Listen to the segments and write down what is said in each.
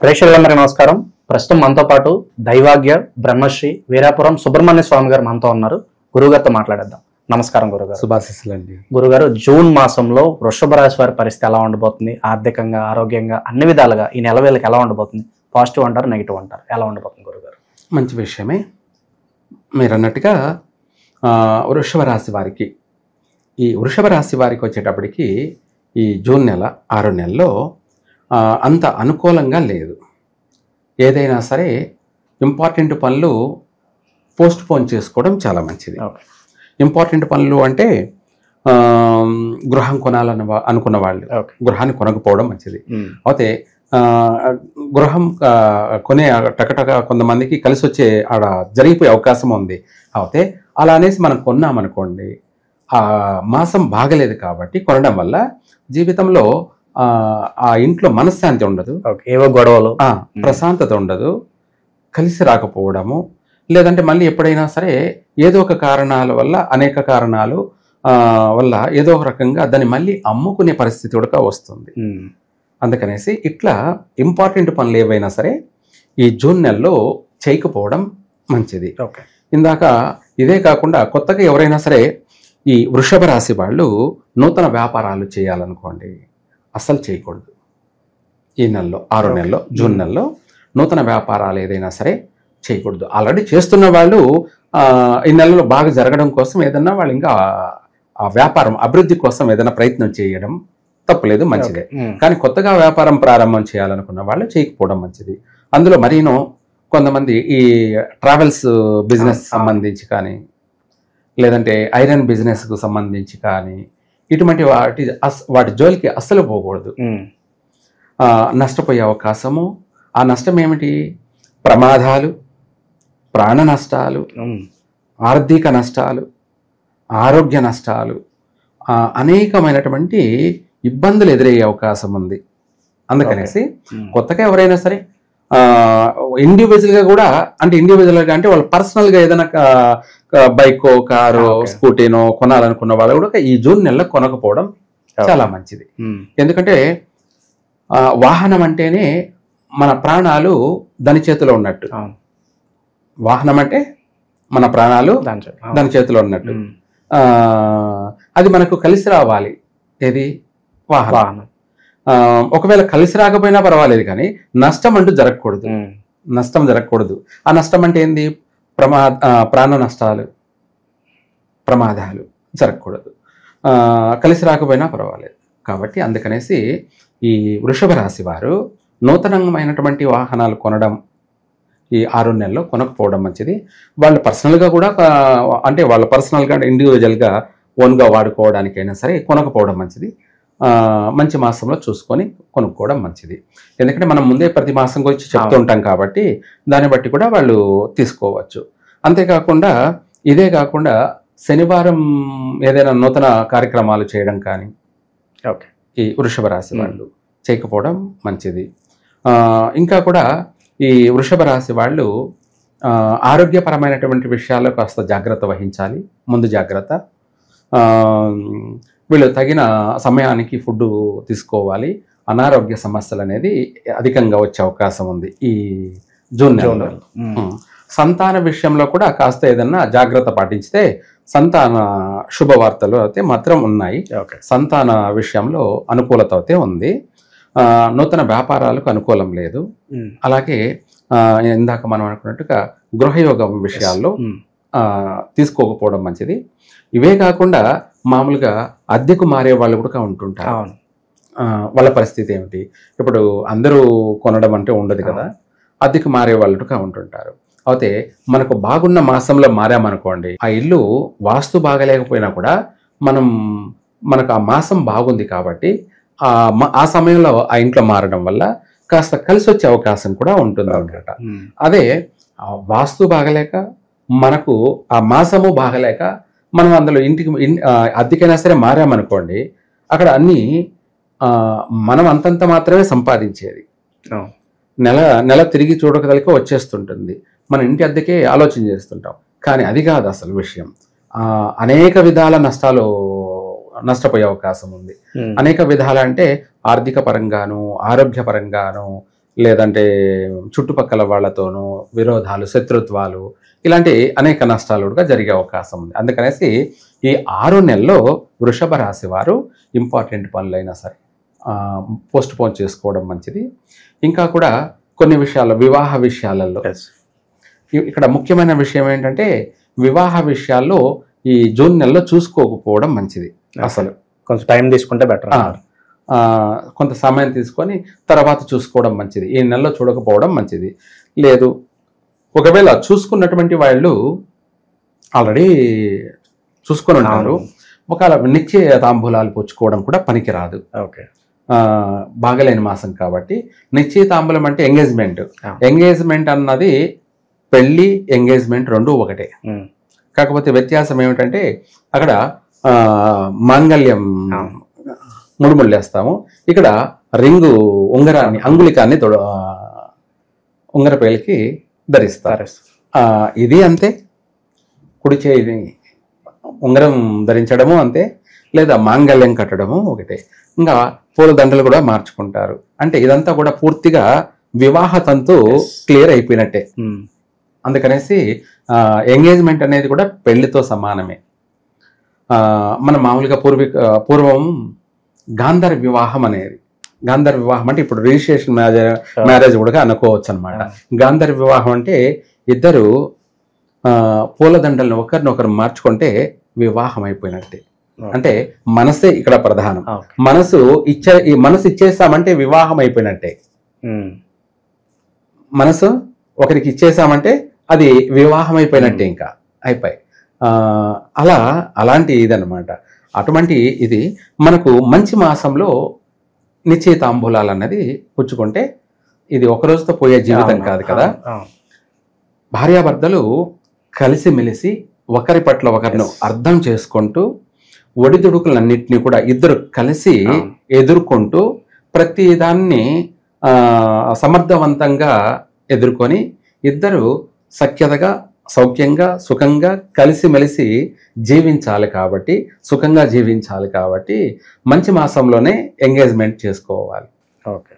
ప్రేక్షకులందరికీ నమస్కారం. ప్రస్తుతం మనతో పాటు దైవాగ్య బ్రహ్మశ్రీ వీరాపురం సుబ్రహ్మణ్య స్వామి గారు మనతో ఉన్నారు. గురుగారితో మాట్లాడేద్దాం. నమస్కారం గురుగారు. శుభాశీస్సులండి. గురుగారు, జూన్ మాసంలో వృషభ రాశి వారి పరిస్థితి ఎలా ఉండబోతుంది? ఆర్థికంగా, ఆరోగ్యంగా, అన్ని విధాలుగా ఈ నెల వేళకి ఎలా ఉండబోతుంది? పాజిటివ్ అంటారు, నెగిటివ్ అంటారు, ఎలా ఉండబోతుంది గురుగారు? మంచి విషయమే. మీరు అన్నట్టుగా వృషభ రాశి వారికి, ఈ వృషభ రాశి వారికి వచ్చేటప్పటికి ఈ జూన్ నెల 6 నెలల్లో అంత అనుకూలంగా లేదు. ఏదైనా సరే ఇంపార్టెంట్ పనులు పోస్ట్ పోన్ చేసుకోవడం చాలా మంచిది. ఇంపార్టెంట్ పనులు అంటే గృహం కొనాలని అనుకున్న వాళ్ళు గృహాన్ని కొనకపోవడం మంచిది. అయితే గృహం కొనే టకటక కొంతమందికి కలిసి వచ్చే ఆడ జరిగిపోయే అవకాశం ఉంది. అయితే అలా అనేసి మనం కొన్నామనుకోండి, ఆ మాసం బాగలేదు కాబట్టి కొనడం వల్ల జీవితంలో ఆ ఇంట్లో మనశ్శాంతి ఉండదు, ఏవో గొడవలు, ప్రశాంతత ఉండదు, కలిసి రాకపోవడము, లేదంటే మళ్ళీ ఎప్పుడైనా సరే ఏదో ఒక కారణాల వల్ల, అనేక కారణాలు వల్ల ఏదో ఒక రకంగా దాన్ని మళ్ళీ అమ్ముకునే పరిస్థితి కూడా వస్తుంది. అందుకనేసి ఇట్లా ఇంపార్టెంట్ పనులు ఏవైనా సరే ఈ జూన్ నెలలో చేయకపోవడం మంచిది. ఇందాక ఇదే కాకుండా కొత్తగా ఎవరైనా సరే ఈ వృషభ రాశి వాళ్ళు నూతన వ్యాపారాలు చేయాలనుకోండి, అస్సలు చేయకూడదు. ఈ నెలలో 6 నెలల్లో, జూన్ నెలలో నూతన వ్యాపారాలు ఏదైనా సరే చేయకూడదు. ఆల్రెడీ చేస్తున్న వాళ్ళు ఈ నెలలో బాగా జరగడం కోసం ఏదన్నా వాళ్ళు ఇంకా ఆ వ్యాపారం అభివృద్ధి కోసం ఏదైనా ప్రయత్నం చేయడం తప్పులేదు, మంచిదే. కానీ కొత్తగా వ్యాపారం ప్రారంభం చేయాలనుకున్న వాళ్ళు చేయకపోవడం మంచిది. అందులో మరీనో కొంతమంది ఈ ట్రావెల్స్ బిజినెస్ సంబంధించి కానీ, లేదంటే ఐరన్ బిజినెస్కు సంబంధించి కానీ, ఇటువంటి వాటి జోలికి అస్సలు పోకూడదు. నష్టపోయే అవకాశము, ఆ నష్టం ఏమిటి? ప్రమాదాలు, ప్రాణ నష్టాలు, ఆర్థిక నష్టాలు, ఆరోగ్య నష్టాలు, అనేకమైనటువంటి ఇబ్బందులు ఎదురయ్యే అవకాశం ఉంది. అందుకనేసి కొత్తగా ఎవరైనా సరే ఇండివిజువల్గా కూడా, అంటే ఇండివిజువల్గా అంటే వాళ్ళు పర్సనల్గా ఏదైనా బైకో, కారో, స్కూటీనో కొనాలనుకున్న వాళ్ళు కూడా ఈ జూన్ నెలలో కొనకపోవడం చాలా మంచిది. ఎందుకంటే వాహనం అంటేనే మన ప్రాణాలు దాని చేతిలో ఉన్నట్టు. వాహనం అంటే మన ప్రాణాలు దాని చేతిలో ఉన్నట్టు. అది మనకు కలిసి రావాలి. ఏది? వాహనం. ఒకవేళ కలిసి రాకపోయినా పర్వాలేదు, కానీ నష్టం అంటూ జరగకూడదు. నష్టం జరగకూడదు. ఆ నష్టం అంటే ఏంది? ప్రాణ నష్టాలు, ప్రమాదాలు జరగకూడదు. కలిసి రాకపోయినా పర్వాలేదు. కాబట్టి అందుకనేసి ఈ వృషభ రాశి వారు నూతనమైనటువంటి వాహనాలు కొనడం ఈ 6 నెలల్లో కొనకపోవడం మంచిది. వాళ్ళు పర్సనల్గా కూడా, అంటే వాళ్ళ పర్సనల్గా ఇండివిజువల్గా ఓన్గా వాడుకోవడానికైనా సరే కొనకపోవడం మంచిది. మంచి మాసంలో చూసుకొని కొనుక్కోవడం మంచిది. ఎందుకంటే మనం ముందే ప్రతి మాసం గురించి చెప్తూ ఉంటాం కాబట్టి దాన్ని బట్టి కూడా వాళ్ళు తీసుకోవచ్చు. అంతేకాకుండా ఇదే కాకుండా శనివారం ఏదైనా నూతన కార్యక్రమాలు చేయడం కానీ ఈ వృషభ రాశి వాళ్ళు చేయకపోవడం మంచిది. ఇంకా కూడా ఈ వృషభ రాశి వాళ్ళు ఆరోగ్యపరమైనటువంటి విషయాల్లో కాస్త జాగ్రత్త వహించాలి. ముందు జాగ్రత్త. వీళ్ళు తగిన సమయానికి ఫుడ్ తీసుకోవాలి. అనారోగ్య సమస్యలు అనేది అధికంగా వచ్చే అవకాశం ఉంది ఈ జూన్ నెలలో. సంతాన విషయంలో కూడా కాస్త ఏదన్నా జాగ్రత్త పాటించితే సంతాన శుభవార్తలు అయితే మాత్రం ఉన్నాయి. సంతాన విషయంలో అనుకూలత అయితే ఉంది. నూతన వ్యాపారాలకు అనుకూలం లేదు. అలాగే ఇందాక మనం అనుకున్నట్టుగా గృహయోగం విషయాల్లో తీసుకోకపోవడం మంచిది. ఇవే కాకుండా మామూలుగా అద్దెకు మారే వాళ్ళు కూడా ఉంటుంటారు. వాళ్ళ పరిస్థితి ఏమిటి? ఇప్పుడు అందరూ కొనడం అంటే ఉండదు కదా, అద్దెకు మారే వాళ్ళు ఉంటుంటారు. అయితే మనకు బాగున్న మాసంలో మారామనుకోండి, ఆ ఇల్లు వాస్తు బాగలేకపోయినా కూడా మనకు ఆ మాసం బాగుంది కాబట్టి ఆ సమయంలో ఆ ఇంట్లో మారడం వల్ల కాస్త కలిసి వచ్చే అవకాశం కూడా ఉంటుంది అన్నమాట. అదే వాస్తు బాగలేక, మనకు ఆ మాసము బాగలేక మనం అందులో ఇంటికి అద్దెకైనా సరే మారామనుకోండి, అక్కడ అన్నీ మనం అంతంత మాత్రమే సంపాదించేది. నెల తిరిగి చూడకదలిక వచ్చేస్తుంటుంది. మన ఇంటి అద్దెకే ఆలోచన చేస్తుంటాం. కానీ అది కాదు అసలు విషయం. అనేక విధాల నష్టపోయే అవకాశం ఉంది. అనేక విధాలు అంటే ఆర్థిక పరంగాను, ఆరోగ్య పరంగాను, లేదంటే చుట్టుపక్కల వాళ్ళతోనూ విరోధాలు, శత్రుత్వాలు, ఇలాంటి అనేక నష్టాలు కూడా జరిగే అవకాశం ఉంది. అందుకనేసి ఈ 6 నెలల్లో వృషభ రాశి వారు ఇంపార్టెంట్ పనులైనా సరే పోస్ట్ పోన్ చేసుకోవడం మంచిది. ఇంకా కూడా కొన్ని విషయాల్లో, వివాహ విషయాలలో ఇక్కడ ముఖ్యమైన విషయం ఏంటంటే వివాహ విషయాల్లో ఈ జూన్ నెలలో చూసుకోకపోవడం మంచిది. అసలు కొంచెం టైం తీసుకుంటే బెటర్. కొంత సమయం తీసుకొని తర్వాత చూసుకోవడం మంచిది. ఈ నెలలో చూడకపోవడం మంచిది. లేదు, ఒకవేళ చూసుకున్నటువంటి వాళ్ళు ఆల్రెడీ చూసుకొని ఉంటారు, ఒకవేళ నిశ్చయ తాంబూలాలు పుచ్చుకోవడం కూడా పనికిరాదు. ఓకే, బాగలేని మాసం కాబట్టి. నిశ్చయ తాంబూలం అంటే ఎంగేజ్మెంట్. ఎంగేజ్మెంట్ అన్నది పెళ్లి, ఎంగేజ్మెంట్ రెండు ఒకటే. కాకపోతే వ్యత్యాసం ఏమిటంటే అక్కడ మాంగళ్యం ముడుముళ్ళేస్తాము, ఇక్కడ రింగు ఉంగరాన్ని, అంగుళికాన్ని ఉంగరపేలికి ధరిస్తారు. ఇది అంతే. కుడి చేయి ఉంగరం ధరించడము అంతే, లేదా మాంగళ్యం కట్టడము ఒకటే. ఇంకా పూలదండలు కూడా మార్చుకుంటారు. అంటే ఇదంతా కూడా పూర్తిగా వివాహ తంతు క్లియర్ అయిపోయినట్టే. అందుకనేసి ఎంగేజ్మెంట్ అనేది కూడా పెళ్లితో సమానమే. మన మామూలుగా పూర్వం గాంధర్వ వివాహం అనేది, గాంధర్వ వివాహం అంటే ఇప్పుడు రిజిస్ట్రేషన్ మ్యారేజ్ కూడా అనుకోవచ్చు అనమాట. గాంధర్వ వివాహం అంటే ఇద్దరు పూలదండలను ఒకరినొకరు మార్చుకుంటే వివాహం అయిపోయినట్టే. అంటే మనసే ఇక్కడ ప్రధానం. మనసు ఇచ్చేసామంటే వివాహం అయిపోయినట్టే. మనసు ఒకరికి ఇచ్చేసామంటే అది వివాహం అయిపోయినట్టే, ఇంకా అయిపోయి. అలాంటి ఇదనమాట. అటువంటి ఇది మనకు మంచి మాసంలో నిశ్చయ తాంబూలాలు అన్నది పుచ్చుకుంటే ఇది ఒక రోజుతో పోయే జీవితం కాదు కదా. భార్యాభర్తలు కలిసిమెలిసి ఒకరి పట్ల ఒకరిని అర్థం చేసుకుంటూ ఒడిదుడుకులన్నింటినీ కూడా ఇద్దరు కలిసి ఎదుర్కొంటూ ప్రతి దాన్ని సమర్థవంతంగా ఎదుర్కొని ఇద్దరు సఖ్యతగా, సౌఖ్యంగా, సుఖంగా కలిసిమెలిసి జీవించాలి కాబట్టి, సుఖంగా జీవించాలి కాబట్టి మంచి మాసంలోనే ఎంగేజ్మెంట్ చేసుకోవాలి. ఓకే,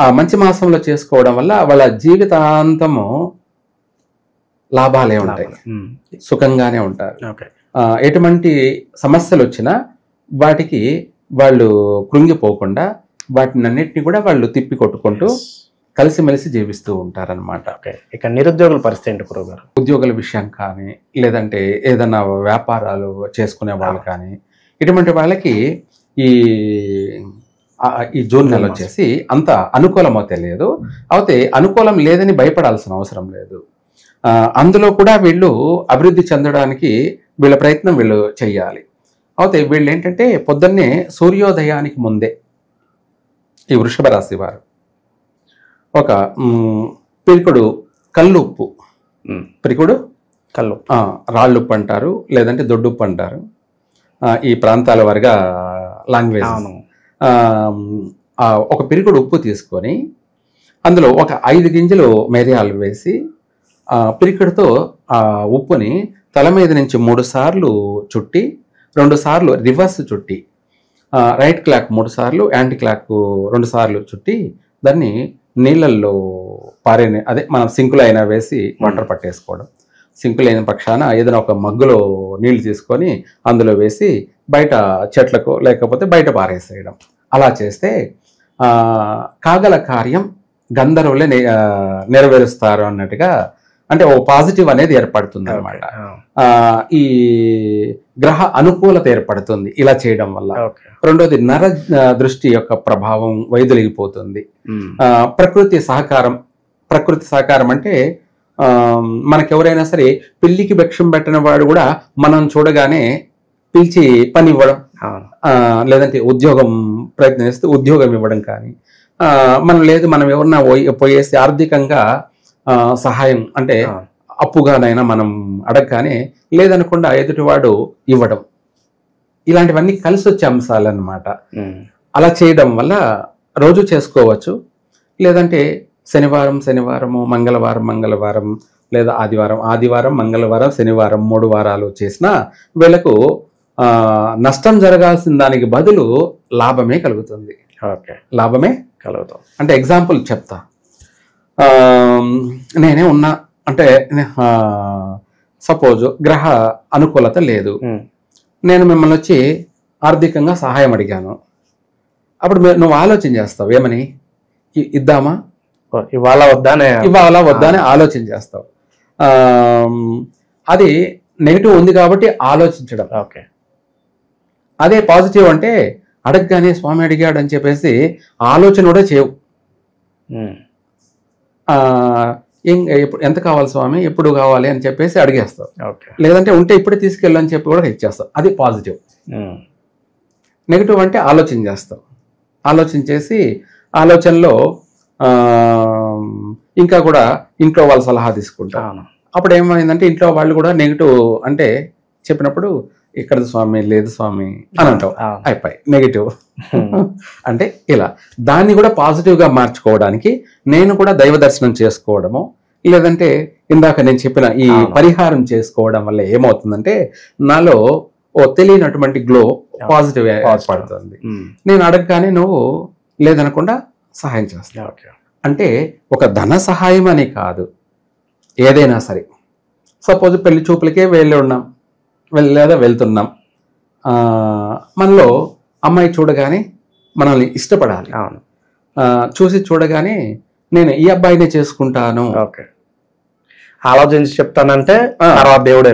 ఆ మంచి మాసంలో చేసుకోవడం వల్ల వాళ్ళ జీవితాంతము లాభాలే ఉంటాయి, సుఖంగానే ఉంటారు. ఎటువంటి సమస్యలు వచ్చినా వాటికి వాళ్ళు కృంగిపోకుండా వాటినన్నిటిని కూడా వాళ్ళు తిప్పి కొట్టుకుంటూ కలిసిమెలిసి జీవిస్తూ ఉంటారనమాట. ఇక నిరుద్యోగుల పరిస్థితి ఏంటి గురువు గారు? ఉద్యోగుల విషయం కానీ, లేదంటే ఏదైనా వ్యాపారాలు చేసుకునే వాళ్ళు కానీ, ఇటువంటి వాళ్ళకి ఈ జూన్ నెల వచ్చేసి అంత అనుకూలమో తెలియదు. అయితే అనుకూలం లేదని భయపడాల్సిన అవసరం లేదు. అందులో కూడా వీళ్ళు అభివృద్ధి చెందడానికి వీళ్ళ ప్రయత్నం వీళ్ళు చెయ్యాలి. అయితే వీళ్ళు ఏంటంటే పొద్దున్నే సూర్యోదయానికి ముందే ఈ వృషభ రాశి వారు ఒక పిరికుడు కల్లుప్పు, పిరికుడు రాళ్ళుప్పు అంటారు, లేదంటే దొడ్డుప్పు అంటారు ఈ ప్రాంతాల వారిగా లాంగ్వేజ్. ఒక పిరికుడు ఉప్పు తీసుకొని అందులో ఒక 5 గింజలు మిరియాలు వేసి పిరికుడుతో ఆ ఉప్పుని తల మీద నుంచి 3 సార్లు చుట్టి, 2 సార్లు రివర్స్ చుట్టి, రైట్ క్లాక్ 3 సార్లు, యాంటీ క్లాక్ 2 సార్లు చుట్టి దాన్ని నీళ్ళల్లో అదే మనం సింకులో అయినా వేసి వాటర్ పట్టేసుకోవడం. సింకులు అయిన పక్షాన ఏదైనా ఒక మగ్గులో నీళ్లు తీసుకొని అందులో వేసి బయట చెట్లకు లేకపోతే బయట పారేసేయడం. అలా చేస్తే కాగల కార్యం గంధర్వులే నెరవేరుస్తారు అన్నట్టుగా, అంటే ఓ పాజిటివ్ అనేది ఏర్పడుతుంది అనమాట. ఈ గ్రహ అనుకూలత ఏర్పడుతుంది ఇలా చేయడం వల్ల. రెండోది నర దృష్టి యొక్క ప్రభావం వైదొలిగిపోతుంది. ప్రకృతి సహకారం అంటే మనకెవరైనా సరే పెళ్లికి భిక్షం పెట్టిన వాడు కూడా మనం చూడగానే పిలిచి పని ఇవ్వడం, లేదంటే ఉద్యోగం ప్రయత్నిస్తే ఉద్యోగం ఇవ్వడం కానీ, మనం లేదు మనం ఎవరన్నా పోయేసి ఆర్థికంగా సహాయం అంటే అప్పుగానైనా మనం అడగగానే లేదనకుండా ఎదుటివాడు ఇవ్వడం, ఇలాంటివన్నీ కలిసి వచ్చే అంశాలు అన్నమాట. అలా చేయడం వల్ల రోజు చేసుకోవచ్చు, లేదంటే శనివారము, మంగళవారం, లేదా ఆదివారం, మంగళవారం, శనివారం 3 వారాలు చేసినా వీళ్ళకు నష్టం జరగాల్సిన దానికి బదులు లాభమే కలుగుతుంది. ఓకే. లాభమే కలుగుతాం. అంటే ఎగ్జాంపుల్ చెప్తా. నేనే ఉన్నా అంటే సపోజ్ గ్రహ అనుకూలత లేదు, నేను మిమ్మల్ని వచ్చి ఆర్థికంగా సహాయం అడిగాను. అప్పుడు నువ్వు ఆలోచన చేస్తావు ఏమని, ఇద్దామా ఇవాళ వద్దా అని ఆలోచన చేస్తావు. అది నెగిటివ్ ఉంది కాబట్టి ఆలోచించడం. ఓకే. అదే పాజిటివ్ అంటే అడగగానే స్వామి అడిగాడు అని చెప్పేసి ఆలోచన కూడా చేయవు. ఎంత కావాలి స్వామి, ఎప్పుడు కావాలి అని చెప్పేసి అడిగేస్తావు. లేదంటే ఉంటే ఇప్పుడే తీసుకెళ్ళు అని చెప్పి కూడా ఇచ్చేస్తావు. అది పాజిటివ్. నెగిటివ్ అంటే ఆలోచన చేస్తావు. ఆలోచన చేసి ఆలోచనలో ఇంకా కూడా ఇంట్లో వాళ్ళ సలహా తీసుకుంటాను. అప్పుడు ఏమైందంటే ఇంట్లో వాళ్ళు కూడా నెగిటివ్ అంటే చెప్పినప్పుడు ఇక్కడ స్వామి లేదు స్వామి అని అంటావు, అయిపోయి నెగిటివ్. అంటే ఇలా దాన్ని కూడా పాజిటివ్గా మార్చుకోవడానికి నేను కూడా దైవ దర్శనం చేసుకోవడము, లేదంటే ఇందాక నేను చెప్పిన ఈ పరిహారం చేసుకోవడం వల్ల ఏమవుతుందంటే నాలో తెలియనటువంటి గ్లో పాజిటివ్ పడుతుంది. నేను అడగగానే నువ్వు లేదనకుండా సహాయం చేస్తావు. అంటే ఒక ధన సహాయం అని కాదు, ఏదైనా సరే. సపోజ్ పెళ్లి చూపులకే ఉన్నాం లేదా వెళ్తున్నాం, మనలో అమ్మాయి చూడగానే మనల్ని ఇష్టపడాలి. చూసి చూడగానే నేను ఈ అబ్బాయినే చేసుకుంటాను ఆలోచించి చెప్తానంటే దేవుడు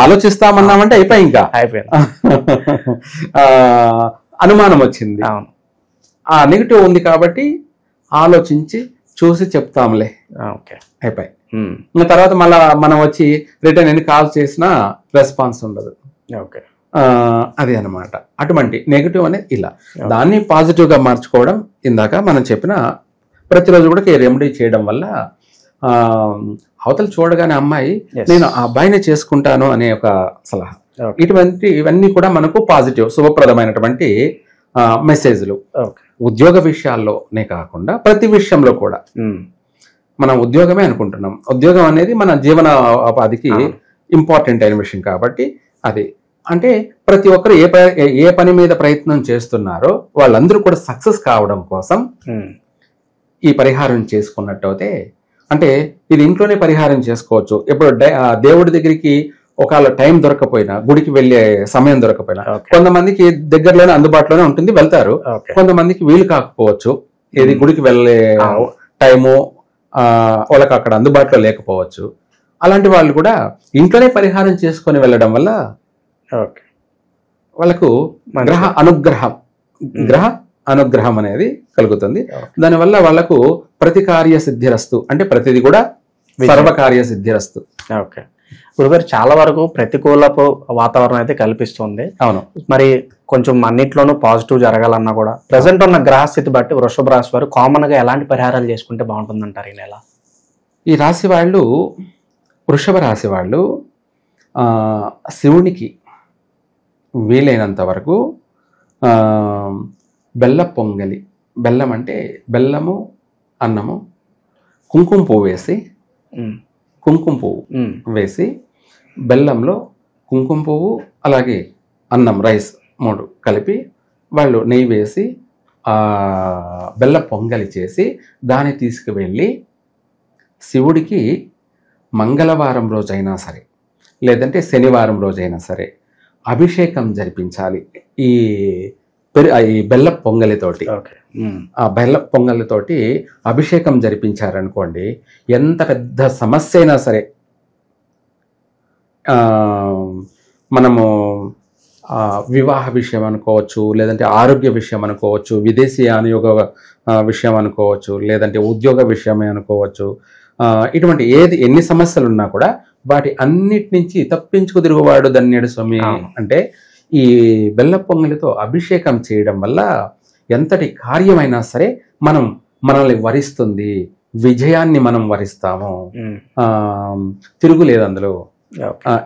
ఆలోచిస్తామన్నామంటే అయిపోయి ఇంకా అనుమానం వచ్చింది. ఆ నెగిటివ్ ఉంది కాబట్టి ఆలోచించి చూసి చెప్తాంలే, అయిపోయి. తర్వాత మళ్ళా మనం వచ్చి రిటర్న్ ఎన్ని కాల్ చేసినా రెస్పాన్స్ ఉండదు. అది అనమాట. అటువంటి నెగిటివ్ అనేది ఇలా. దాన్ని పాజిటివ్గా మార్చుకోవడం ఇందాక మనం చెప్పిన ప్రతిరోజు కూడా రెమెడీ చేయడం వల్ల అవతల చూడగానే అమ్మాయి నేను ఆ అబ్బాయినే చేసుకుంటాను అనే ఒక సలహా. ఇవన్నీ కూడా మనకు పాజిటివ్ శుభప్రదమైనటువంటి మెసేజ్లు. ఉద్యోగ విషయాల్లోనే కాకుండా ప్రతి విషయంలో కూడా మనం ఉద్యోగమే అనుకుంటున్నాం. ఉద్యోగం అనేది మన జీవన ఉపాధికి ఇంపార్టెంట్ అయిన విషయం కాబట్టి అది అంటే ప్రతి ఒక్కరు ఏ పని మీద ప్రయత్నం చేస్తున్నారో వాళ్ళందరూ కూడా సక్సెస్ కావడం కోసం ఈ పరిహారం చేసుకున్నట్టయితే, అంటే ఇది ఇంట్లోనే పరిహారం చేసుకోవచ్చు. ఇప్పుడు దేవుడి దగ్గరికి ఒకవేళ టైం దొరకపోయినా, గుడికి వెళ్ళే సమయం దొరకపోయినా, కొంతమందికి దగ్గరలోనే అందుబాటులోనే ఉంటుంది, వెళ్తారు. కొంతమందికి వీలు కాకపోవచ్చు, ఏది గుడికి వెళ్ళే టైము వాళ్ళకి అక్కడ అందుబాటులో లేకపోవచ్చు. అలాంటి వాళ్ళు కూడా ఇంట్లోనే పరిహారం చేసుకొని వెళ్ళడం వల్ల వాళ్ళకు గ్రహ అనుగ్రహం అనేది కలుగుతుంది. దానివల్ల వాళ్ళకు ప్రతికార్య సిద్ధిరస్తు, అంటే ప్రతిదీ కూడా సర్వకార్య సిద్ధిరస్తు. ఓకే గురుగారు, చాలా వరకు ప్రతికూలపు వాతావరణం అయితే కల్పిస్తుంది. అవును. మరి కొంచెం అన్నిట్లోనూ పాజిటివ్ జరగాలన్నా కూడా ప్రజెంట్ ఉన్న గ్రహస్థితి బట్టి వృషభ రాశి వారు కామన్ గా ఎలాంటి పరిహారాలు చేసుకుంటే బాగుంటుందంటారు ఈ నెల? ఈ రాశి వాళ్ళు, వృషభ రాశి వాళ్ళు శివునికి వీలైనంత వరకు బెల్ల పొంగలి, బెల్లం అంటే బెల్లము, అన్నము, కుంకుమ పువ్వు వేసి బెల్లంలో కుంకుమ పువ్వు అలాగే అన్నం, రైస్ 3 కలిపి వాళ్ళు నెయ్యి వేసి బెల్ల పొంగలి చేసి దాన్ని తీసుకువెళ్ళి శివుడికి మంగళవారం రోజైనా సరే లేదంటే శనివారం రోజైనా సరే అభిషేకం జరిపించాలి. ఈ బెల్ల పొంగలితోటి, ఆ బెల్ల పొంగలితోటి అభిషేకం జరిపించారనుకోండి, ఎంత పెద్ద సమస్య అయినా సరే, మనము వివాహ విషయం అనుకోవచ్చు, లేదంటే ఆరోగ్య విషయం అనుకోవచ్చు, విదేశీ అనుయోగ విషయం అనుకోవచ్చు, లేదంటే ఉద్యోగ విషయమే అనుకోవచ్చు, ఇటువంటి ఎన్ని సమస్యలు ఉన్నా కూడా వాటి అన్నిటి నుంచి తప్పించుకు తిరుగువాడు ధన్యుడు స్వామి. అంటే ఈ బెల్ల పొంగలితో అభిషేకం చేయడం వల్ల ఎంతటి కార్యమైనా సరే మనల్ని వరిస్తుంది, విజయాన్ని మనం వరిస్తాము, తిరుగులేదు అందులో.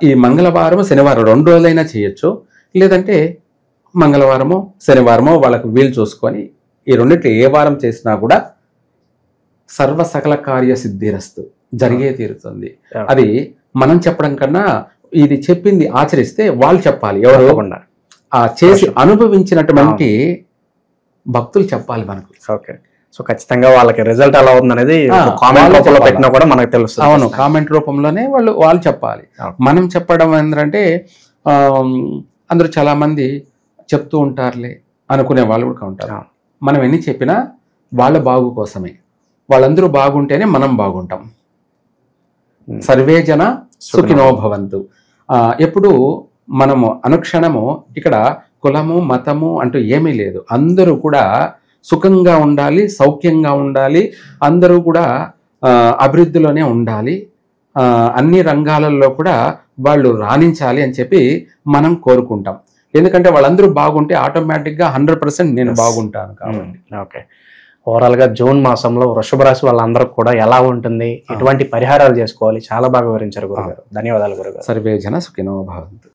ఈ మంగళవారం శనివారం 2 రోజులైనా చేయొచ్చు, లేదంటే మంగళవారమో శనివారమో వాళ్ళకు వీలు చూసుకొని ఈ రెండిట్లో ఏ వారం చేసినా కూడా సర్వ సకల కార్య సిద్ధిరస్తు జరిగే తీరుతుంది. అది మనం చెప్పడం కన్నా ఇది చెప్పింది ఆచరిస్తే వాళ్ళు చెప్పాలి, ఎవరు చేసి అనుభవించినటువంటి భక్తులు చెప్పాలి మనకు. ఓకే. సో ఖచ్చితంగా వాళ్ళకి రిజల్ట్ ఎలా అవుతుంది అనేది కామెంట్ వాళ్ళు రూపంలో చెప్పాలి. పెట్టినా కూడా మనకు తెలుస్తుంది. అవును, కామెంట్ రూపంలోనే వాళ్ళు చెప్పాలి. అవును. మనం చెప్పడం ఏంటంటే అందరూ చాలా మంది చెప్తూ ఉంటారులే అనుకునే వాళ్ళు కూడా ఉంటారు. అవును. మనం ఎన్ని చెప్పినా వాళ్ళ బాగు కోసమే. వాళ్ళందరూ బాగుంటేనే మనం బాగుంటాం. సర్వే జన సుఖినో భవంతు. ఎప్పుడు మనము అనుక్షణము ఇక్కడ కులము మతము అంటూ ఏమీ లేదు. అందరూ కూడా సుఖంగా ఉండాలి, సౌఖ్యంగా ఉండాలి, అందరూ కూడా అభివృద్ధిలోనే ఉండాలి, అన్ని రంగాలలో కూడా వాళ్ళు రాణించాలి అని చెప్పి మనం కోరుకుంటాం. ఎందుకంటే వాళ్ళందరూ బాగుంటే ఆటోమేటిక్గా 100% నేను బాగుంటాను కాబట్టి. ఓకే. ఓవరాల్ గా జూన్ మాసంలో వృషభ రాశి వాళ్ళందరూ కూడా ఎలా ఉంటుంది, ఎటువంటి పరిహారాలు చేసుకోవాలి, చాలా బాగా వివరించారు గురుగారు. ధన్యవాదాలు గురుగారు. సర్వే జన సుఖినో భవంతు.